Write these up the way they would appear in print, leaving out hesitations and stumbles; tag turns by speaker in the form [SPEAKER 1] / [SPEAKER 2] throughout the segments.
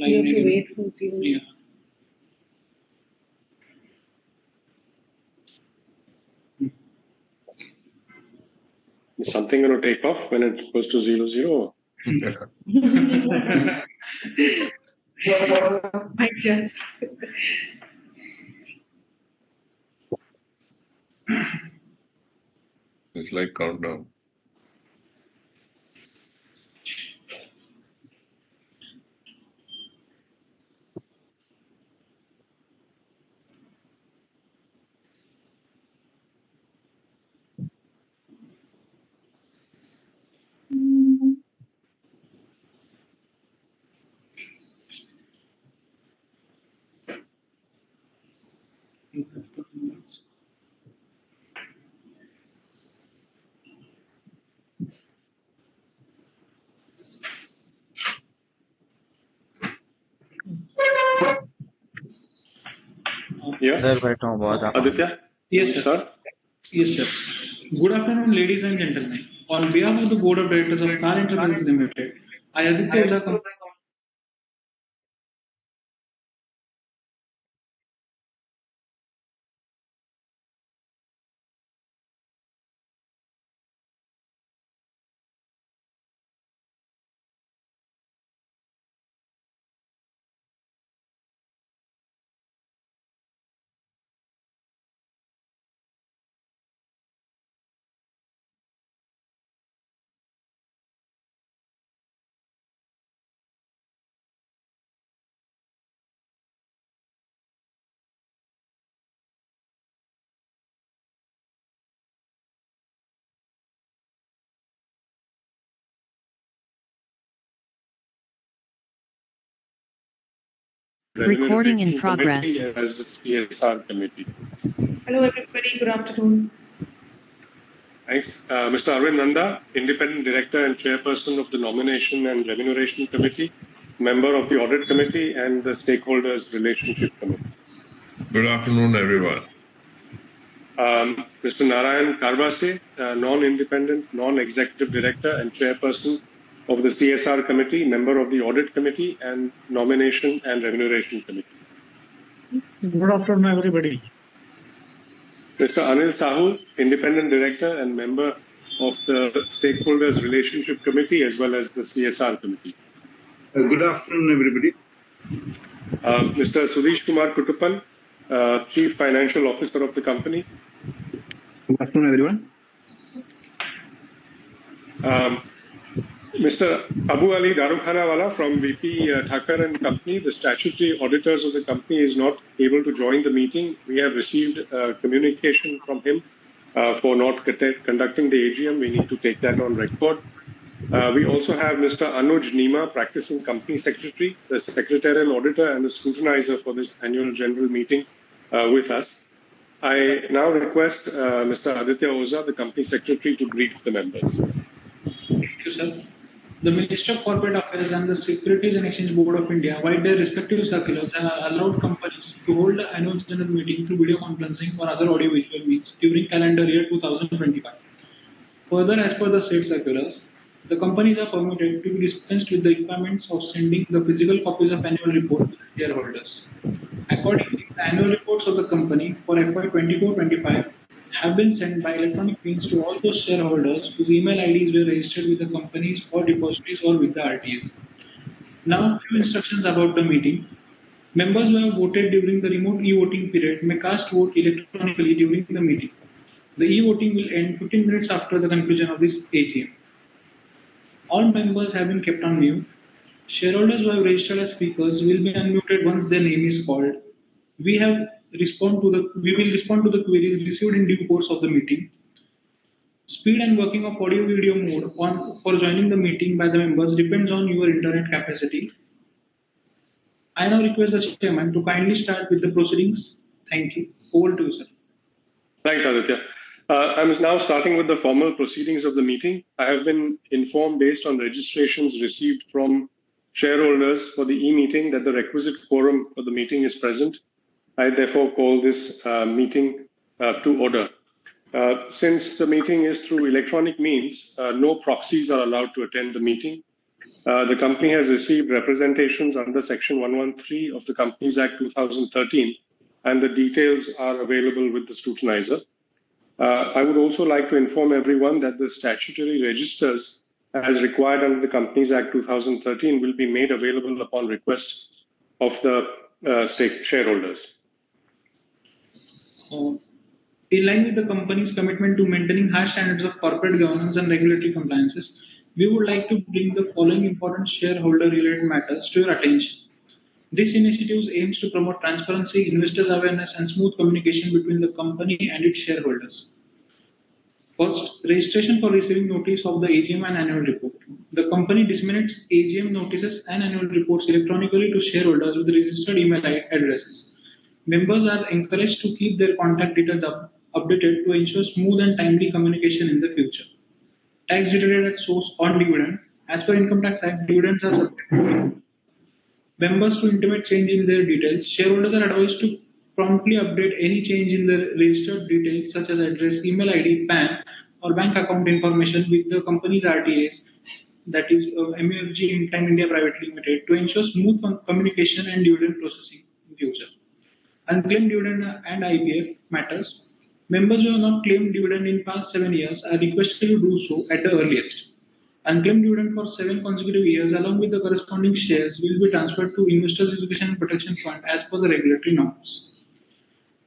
[SPEAKER 1] You have to wait for 0.
[SPEAKER 2] Yeah.
[SPEAKER 3] Is something going to take off when it goes to 0, 0?
[SPEAKER 1] I just.
[SPEAKER 4] It's like countdown.
[SPEAKER 3] Yeah. Aditya?
[SPEAKER 2] Yes, sir.
[SPEAKER 3] Start.
[SPEAKER 2] Yes, sir. Good afternoon, ladies and gentlemen. On behalf of the Board of Directors of TAAL Enterprises Limited, I Aditya Oza
[SPEAKER 5] Recording in
[SPEAKER 3] Remuneration
[SPEAKER 5] progress.
[SPEAKER 3] Committee as the CSR committee.
[SPEAKER 1] Hello, everybody. Good afternoon.
[SPEAKER 3] Thanks. Mr. Arvind Nanda, Independent Director and Chairperson of the Nomination and Remuneration Committee, member of the Audit Committee and the Stakeholders Relationship Committee.
[SPEAKER 4] Good afternoon, everyone.
[SPEAKER 3] Mr. Narayan Karbase, non-independent, non-executive director and chairperson of the CSR committee, member of the audit committee and nomination and remuneration committee.
[SPEAKER 6] Good afternoon, everybody.
[SPEAKER 3] Mr. Anil Sahu, independent director and member of the stakeholders relationship committee as well as the CSR committee.
[SPEAKER 7] Good afternoon, everybody.
[SPEAKER 3] Mr. Sudesh Kumar Kutuppan, Chief Financial Officer of the company.
[SPEAKER 7] Good afternoon, everyone.
[SPEAKER 3] Mr. Abu Ali Darukhanawala from VP Thakkar and Company, the statutory auditors of the company, is not able to join the meeting. We have received communication from him for not conducting the AGM. We need to take that on record. We also have Mr. Anuj Nima, practicing company secretary, the secretarial auditor and the scrutinizer for this annual general meeting with us. I now request Mr. Aditya Oza, the company secretary, to brief the members.
[SPEAKER 2] Thank you, sir. The Minister of Corporate Affairs and the Securities and Exchange Board of India, via their respective circulars, have allowed companies to hold the annual general meeting through video conferencing or other audio-visual means during calendar year 2025. Further, as per the said circulars, the companies are permitted to be dispensed with the requirements of sending the physical copies of annual report to the shareholders. Accordingly, the annual reports of the company for FY 24-25 have been sent by electronic means to all those shareholders whose email IDs were registered with the companies or depositories or with the RTs. Now, a few instructions about the meeting. Members who have voted during the remote e-voting period may cast vote electronically during the meeting. The e-voting will end 15 minutes after the conclusion of this AGM. All members have been kept on mute. Shareholders who have registered as speakers will be unmuted once their name is called. We will respond to the queries received in due course of the meeting. Speed and working of audio-video mode for joining the meeting by the members depends on your internet capacity. I now request the chairman to kindly start with the proceedings. Thank you. Over to you, sir.
[SPEAKER 3] Thanks, Aditya. I'm now starting with the formal proceedings of the meeting. I have been informed based on registrations received from shareholders for the e-meeting that the requisite quorum for the meeting is present. I therefore call this meeting to order. Since the meeting is through electronic means, no proxies are allowed to attend the meeting. The company has received representations under Section 113 of the Companies Act 2013, and the details are available with the scrutinizer. I would also like to inform everyone that the statutory registers, as required under the Companies Act 2013, will be made available upon request of the shareholders.
[SPEAKER 2] In line with the company's commitment to maintaining high standards of corporate governance and regulatory compliances, we would like to bring the following important shareholder-related matters to your attention. This initiative aims to promote transparency, investors' awareness, and smooth communication between the company and its shareholders. First, registration for receiving notice of the AGM and annual report. The company disseminates AGM notices and annual reports electronically to shareholders with registered email addresses. Members are encouraged to keep their contact details updated to ensure smooth and timely communication in the future. Tax deducted at source on dividend. As per Income Tax Act, dividends are subject to members to intimate change in their details. Shareholders are advised to promptly update any change in the registered details such as address, email ID, PAN, or bank account information with the company's RTAs, that is MUFG in Time India Private Limited, to ensure smooth communication and dividend processing in future. Unclaimed dividend and IPF matters. Members who have not claimed dividend in past 7 years are requested to do so at the earliest. Unclaimed dividend for 7 consecutive years along with the corresponding shares will be transferred to Investors Education and Protection Fund as per the regulatory norms.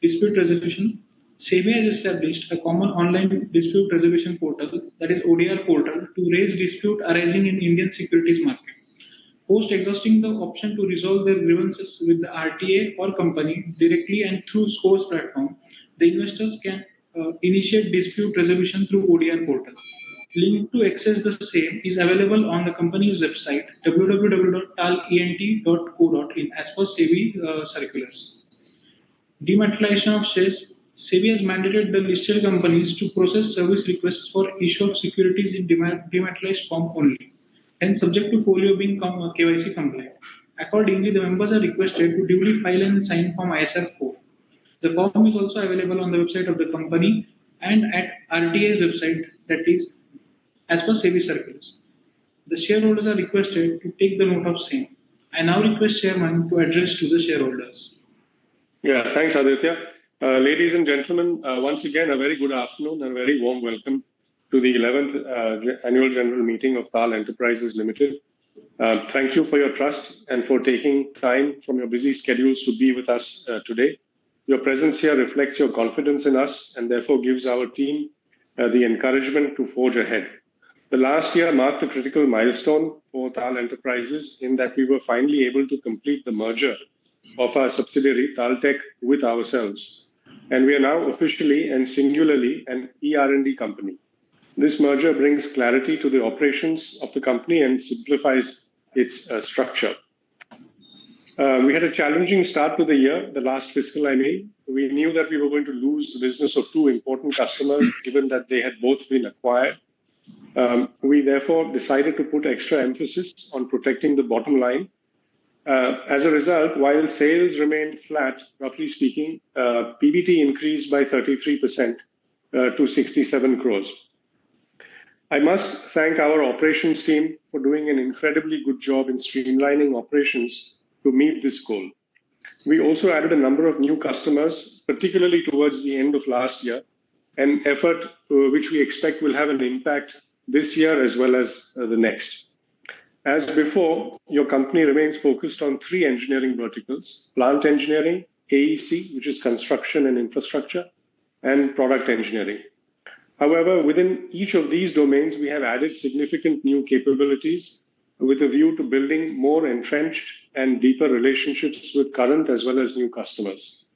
[SPEAKER 2] Dispute resolution. SEBI has established a common online dispute resolution portal, that is ODR portal, to raise dispute arising in Indian securities market. Post exhausting the option to resolve their grievances with the RTA or company directly and through SCORES platform, the investors can initiate dispute resolution through ODR portal. Link to access the same is available on the company's website www.taalent.co.in as per SEBI circulars. Dematerialization of shares. SEBI has mandated the listed companies to process service requests for issue of securities in dematerialized form only, and subject to folio being KYC compliant. Accordingly, the members are requested to duly file and sign Form ISR 4. The form is also available on the website of the company and at RTA's website, that is as per SEBI circulars. The shareholders are requested to take the note of same. I now request Chairman to address to the shareholders.
[SPEAKER 3] Yeah, thanks, Aditya. Ladies and gentlemen, once again, a very good afternoon and a very warm welcome to the 11th Annual General Meeting of TAAL Enterprises Limited. Thank you for your trust and for taking time from your busy schedules to be with us today. Your presence here reflects your confidence in us and therefore gives our team the encouragement to forge ahead. The last year marked a critical milestone for TAAL Enterprises in that we were finally able to complete the merger of our subsidiary TAAL Tech with ourselves. And we are now officially and singularly an ER&D company. This merger brings clarity to the operations of the company and simplifies its structure. We had a challenging start to the year, the last fiscal, I mean. We knew that we were going to lose the business of 2 important customers, given that they had both been acquired. We therefore decided to put extra emphasis on protecting the bottom line. As a result, while sales remained flat, roughly speaking, PBT increased by 33% to 67 crores. I must thank our operations team for doing an incredibly good job in streamlining operations to meet this goal. We also added a number of new customers, particularly towards the end of last year, an effort which we expect will have an impact this year as well as the next. As before, your company remains focused on 3 engineering verticals: plant engineering, AEC, which is construction and infrastructure, and product engineering. However, within each of these domains, we have added significant new capabilities with a view to building more entrenched and deeper relationships with current as well as new customers.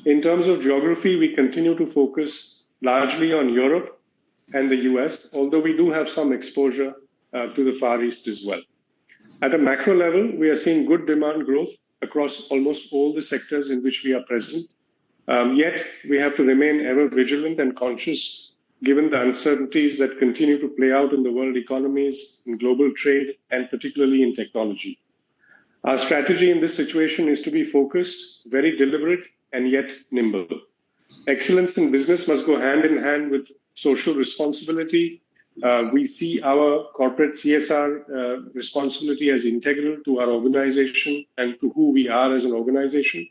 [SPEAKER 3] In terms of geography, we continue to focus largely on Europe and the US, although we do have some exposure to the Far East as well. At a macro level, we are seeing good demand growth across almost all the sectors in which we are present. Yet, we have to remain ever vigilant and conscious given the uncertainties that continue to play out in the world economies, in global trade, and particularly in technology. Our strategy in this situation is to be focused, very deliberate, and yet nimble. Excellence in business must go hand in hand with social responsibility, We see our corporate CSR responsibility as integral to our organization and to who we are as an organization.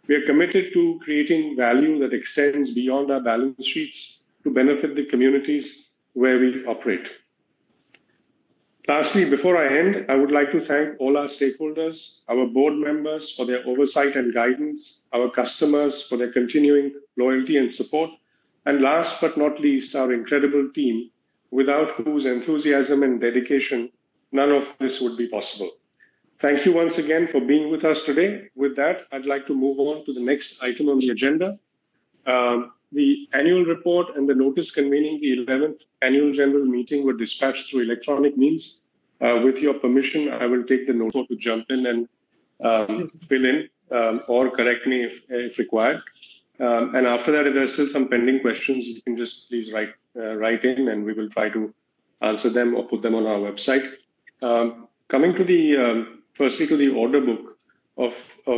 [SPEAKER 3] We are committed to creating value that extends beyond our balance sheets to benefit the communities where we operate. Lastly, before I end, I would like to thank all our stakeholders, our board members for their oversight and guidance, our customers for their continuing loyalty and support, and last but not least, our incredible team, without whose enthusiasm and dedication, none of this would be possible. Thank you once again for being with us today. With that, I'd like to move on to the next item on the agenda. The annual report and the notice convening the 11th annual general meeting were dispatched through electronic means. With your permission, I will take the note to jump in and fill in or correct me if required. And after that, if there's still some pending questions, you can just please write in and we will try to answer them or put them on our website. Coming to the, firstly to the order book of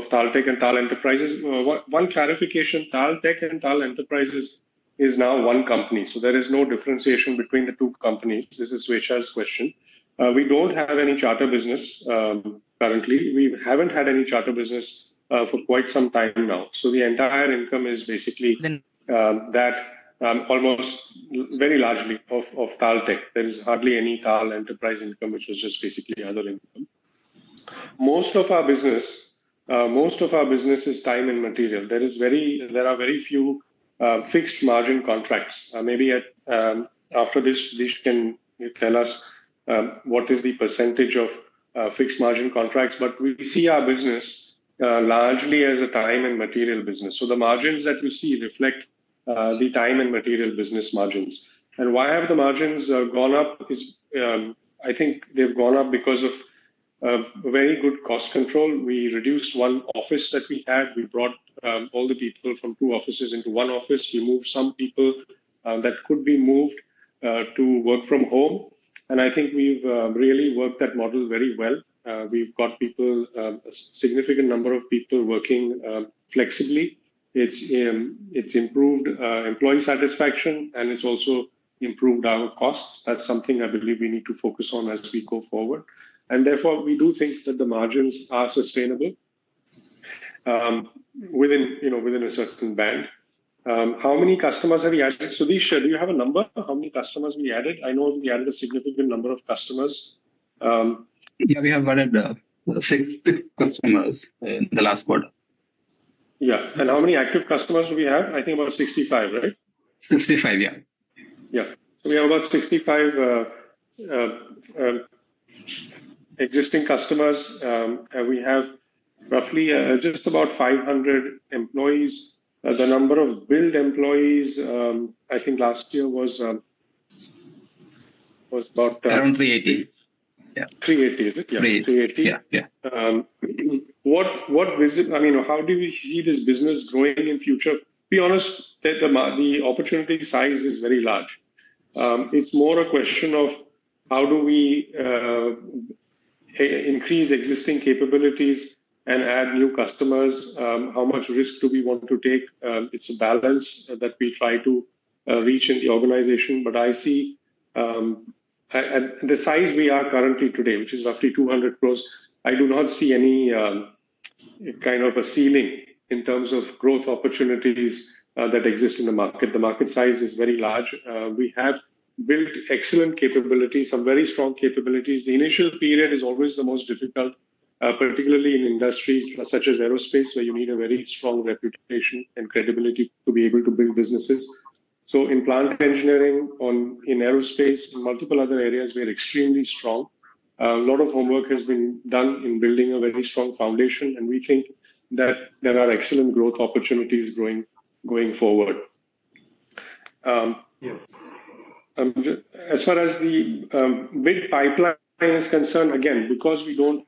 [SPEAKER 3] TAAL Tech and TAAL Enterprises. One clarification, TAAL Tech and TAAL Enterprises is now one company. So there is no differentiation between the two companies. This is Swesha's question. We don't have any charter business currently. We haven't had any charter business for quite some time now. So the entire income is basically almost very largely of TAAL Tech. There is hardly any TAAL Enterprise income, which was just basically other income. Most of our business is time and material. There are very few fixed margin contracts. Maybe after this, Dish can tell us what is the percentage of fixed margin contracts. But we see our business largely as a time and material business. So the margins that you see reflect the time and material business margins. And why have the margins gone up? Is I think they've gone up because of very good cost control. We reduced one office that we had. We brought all the people from two offices into one office. We moved some people that could be moved to work from home. And I think we've really worked that model very well. We've got people, a significant number of people working flexibly. It's improved employee satisfaction, and it's also improved our costs. That's something I believe we need to focus on as we go forward. And therefore, we do think that the margins are sustainable within a certain band. How many customers have we added? Sudesh, do you have a number? How many customers we added? I know we added a significant number of customers.
[SPEAKER 5] Yeah, we have added 6 customers in the last quarter.
[SPEAKER 3] Yeah, and how many active customers do we have? I think about 65, right?
[SPEAKER 5] 65, yeah.
[SPEAKER 3] Yeah, so we have about 65 existing customers. We have roughly just about 500 employees. The number of billed employees, I think last year was about
[SPEAKER 5] around 380. Yeah,
[SPEAKER 3] 380, is it? Yeah, 380.
[SPEAKER 5] Yeah.
[SPEAKER 3] How do we see this business growing in future? Be honest, that the opportunity size is very large. It's more a question of how do we increase existing capabilities and add new customers? How much risk do we want to take? It's a balance that we try to reach in the organization. But I see at the size we are currently today, which is roughly 200 crores, I do not see any kind of a ceiling in terms of growth opportunities that exist in the market. The market size is very large. We have built excellent capabilities, some very strong capabilities. The initial period is always the most difficult, particularly in industries such as aerospace, where you need a very strong reputation and credibility to be able to build businesses. So in plant engineering, in aerospace, in multiple other areas, we're extremely strong. A lot of homework has been done in building a very strong foundation, and we think that there are excellent growth opportunities going forward. As far as the bid pipeline is concerned, again, because we don't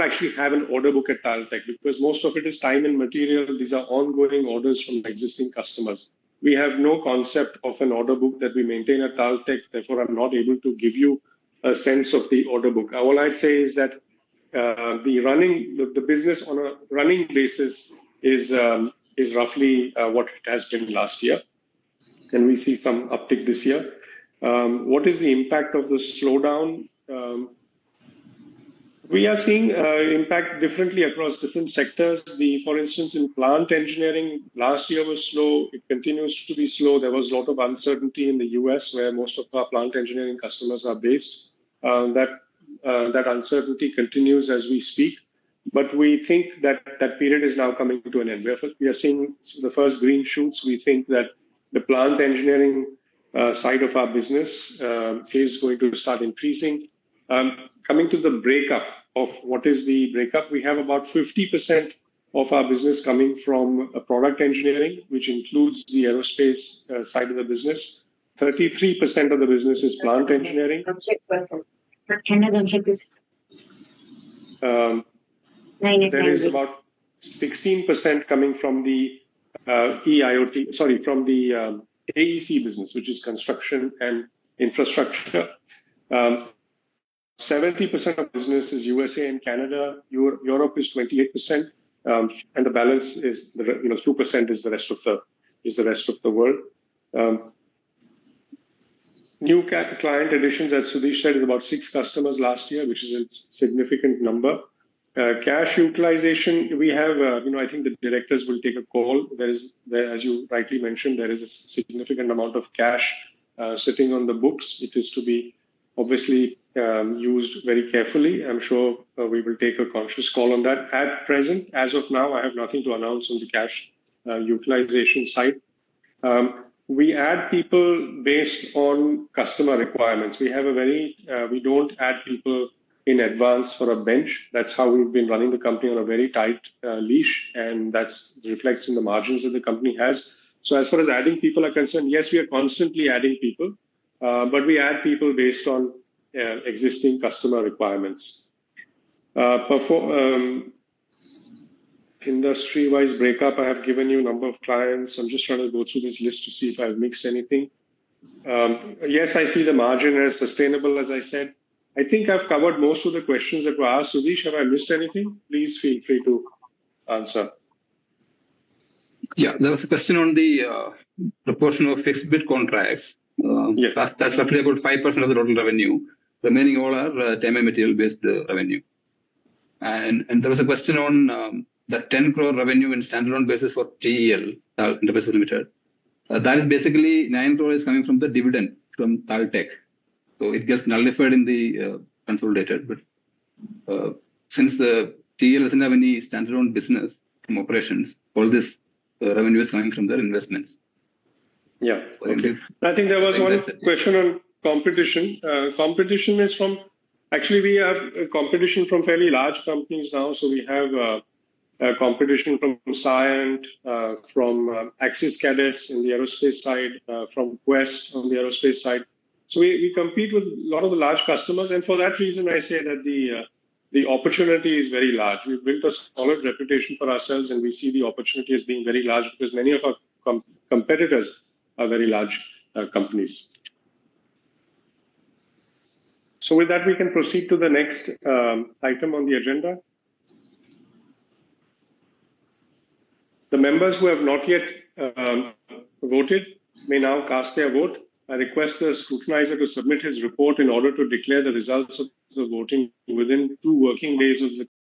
[SPEAKER 3] actually have an order book at TAAL Tech, because most of it is time and material. These are ongoing orders from existing customers. We have no concept of an order book that we maintain at TAAL Tech. Therefore, I'm not able to give you a sense of the order book. All I'd say is that the business on a running basis is roughly what it has been last year, and we see some uptick this year. What is the impact of the slowdown? We are seeing impact differently across different sectors. For instance, in plant engineering, last year was slow. It continues to be slow. There was a lot of uncertainty in the US, where most of our plant engineering customers are based. That uncertainty continues as we speak. But we think that that period is now coming to an end. We are seeing the first green shoots. We think that the plant engineering side of our business is going to start increasing. Coming to the breakup of what is the breakup, we have about 50% of our business coming from product engineering, which includes the aerospace side of the business. 33% of the business is plant engineering. There is about 16% coming from the from the AEC business, which is construction and infrastructure. 70% of business is USA and Canada. Europe is 28%, and the balance is 2% is the rest of the world. New client additions, as Sudhish said, is about 6 customers last year, which is a significant number. Cash utilization, we have, I think the directors will take a call. As you rightly mentioned, there is a significant amount of cash sitting on the books. It is to be obviously used very carefully. I'm sure we will take a conscious call on that. At present, as of now, I have nothing to announce on the cash utilization side. We add people based on customer requirements. We don't add people in advance for a bench. That's how we've been running the company on a very tight leash, and that reflects in the margins that the company has. So as far as adding people are concerned, yes, we are constantly adding people, but we add people based on existing customer requirements. Industry-wise breakup, I have given you a number of clients. I'm just trying to go through this list to see if I've mixed anything. Yes, I see the margin as sustainable, as I said. I think I've covered most of the questions that were asked. Sudhish, have I missed anything? Please feel free to answer.
[SPEAKER 5] Yeah, there was a question on the proportion of fixed bid contracts.
[SPEAKER 3] Yes.
[SPEAKER 5] That's roughly about 5% of the total revenue. Remaining all are time and material-based revenue. And there was a question on the 10 crore revenue in standalone basis for TAAL, TAAL Ltd. That is basically 9 crore is coming from the dividend from TAAL Tech. So it gets nullified in the consolidated. But since the TAAL doesn't have any standalone business from operations, all this revenue is coming from their investments.
[SPEAKER 3] Yeah. Okay. I think there was one question on competition. Competition is from, actually we have competition from fairly large companies now. So we have competition from Cyient, from Axis Cades in the aerospace side, from Quest on the aerospace side. So we compete with a lot of the large customers. And for that reason, I say that the opportunity is very large. We've built a solid reputation for ourselves, and we see the opportunity as being very large because many of our competitors are very large companies. So with that, we can proceed to the next item on the agenda. The members who have not yet voted may now cast their vote. I request the scrutinizer to submit his report in order to declare the results of the voting within 2 working days of the